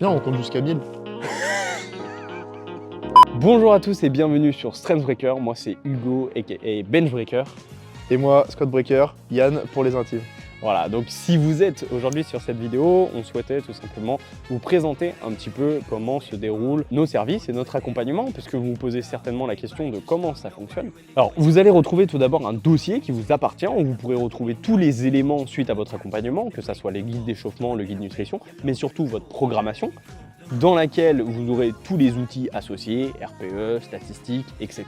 Viens, on compte jusqu'à 1000. Bonjour à tous et bienvenue sur Strengthbreaker. Moi c'est Hugo aka Benchbreaker. Et moi, Scott Breaker, Yann pour les intimes. Voilà, donc si vous êtes aujourd'hui sur cette vidéo, on souhaitait tout simplement vous présenter un petit peu comment se déroulent nos services et notre accompagnement, puisque vous vous posez certainement la question de comment ça fonctionne. Alors, vous allez retrouver tout d'abord un dossier qui vous appartient, où vous pourrez retrouver tous les éléments suite à votre accompagnement, que ce soit les guides d'échauffement, le guide nutrition, mais surtout votre programmation, dans laquelle vous aurez tous les outils associés, RPE, statistiques, etc.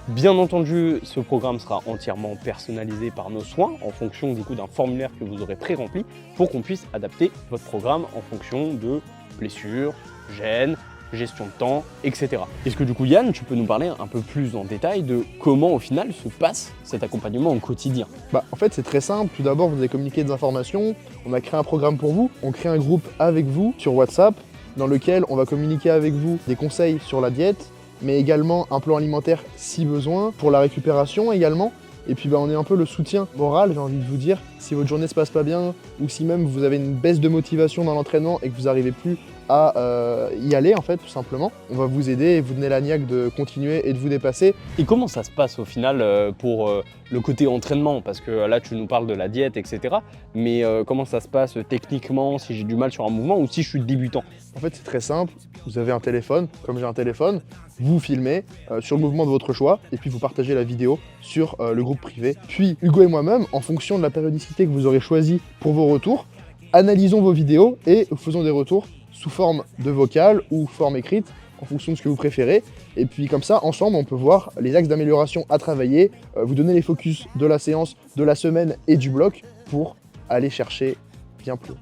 Bien entendu, ce programme sera entièrement personnalisé par nos soins en fonction du coup d'un formulaire que vous aurez pré-rempli pour qu'on puisse adapter votre programme en fonction de blessures, gènes, gestion de temps, etc. Est-ce que du coup Yann, tu peux nous parler un peu plus en détail de comment au final se passe cet accompagnement au quotidien? En fait, c'est très simple. Tout d'abord, vous avez communiqué des informations. On a créé un programme pour vous. On crée un groupe avec vous sur WhatsApp dans lequel on va communiquer avec vous des conseils sur la diète, mais également un plan alimentaire si besoin, pour la récupération également. Et puis on est un peu le soutien moral, j'ai envie de vous dire, si votre journée se passe pas bien, ou si même vous avez une baisse de motivation dans l'entraînement et que vous n'arrivez plus à y aller en fait, tout simplement. On va vous aider et vous donner la niaque de continuer et de vous dépasser. Et comment ça se passe au final pour le côté entraînement? Parce que là tu nous parles de la diète, etc. Mais comment ça se passe techniquement si j'ai du mal sur un mouvement ou si je suis débutant? En fait, c'est très simple. Vous avez un téléphone, comme j'ai un téléphone, vous filmez sur le mouvement de votre choix et puis vous partagez la vidéo sur le groupe privé. Puis Hugo et moi-même, en fonction de la périodicité que vous aurez choisie pour vos retours, analysons vos vidéos et faisons des retours sous forme de vocal ou forme écrite en fonction de ce que vous préférez. Et puis comme ça, ensemble, on peut voir les axes d'amélioration à travailler, vous donner les focus de la séance, de la semaine et du bloc pour aller chercher bien plus haut.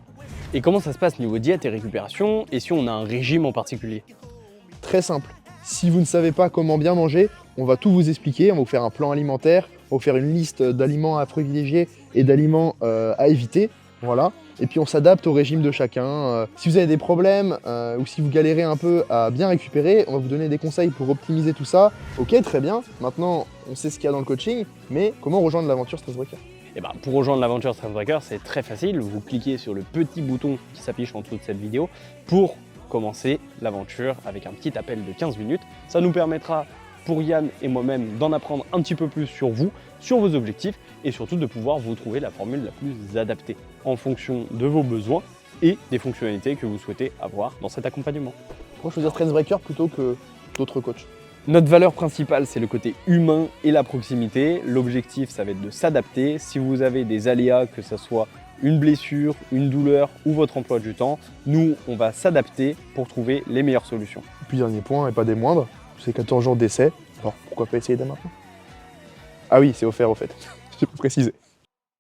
Et comment ça se passe niveau diète et récupération, et si on a un régime en particulier? Très simple. Si vous ne savez pas comment bien manger, on va tout vous expliquer. On va vous faire un plan alimentaire, on va vous faire une liste d'aliments à privilégier et d'aliments à éviter. Voilà. Et puis on s'adapte au régime de chacun. Si vous avez des problèmes ou si vous galérez un peu à bien récupérer, on va vous donner des conseils pour optimiser tout ça. Ok, très bien. Maintenant, on sait ce qu'il y a dans le coaching, mais comment rejoindre l'aventure Strengthbreaker? Et pour rejoindre l'aventure Strengthbreaker, c'est très facile. Vous cliquez sur le petit bouton qui s'affiche en dessous de cette vidéo pour commencer l'aventure avec un petit appel de 15 minutes. Ça nous permettra pour Yann et moi-même d'en apprendre un petit peu plus sur vous, sur vos objectifs et surtout de pouvoir vous trouver la formule la plus adaptée en fonction de vos besoins et des fonctionnalités que vous souhaitez avoir dans cet accompagnement. Pourquoi choisir Strengthbreaker plutôt que d'autres coachs? Notre valeur principale, c'est le côté humain et la proximité. L'objectif, ça va être de s'adapter. Si vous avez des aléas, que ce soit une blessure, une douleur ou votre emploi du temps, nous, on va s'adapter pour trouver les meilleures solutions. Et puis dernier point, et pas des moindres, c'est 14 jours d'essai. Alors pourquoi pas essayer dès maintenant? Ah oui, c'est offert au fait, je peux préciser.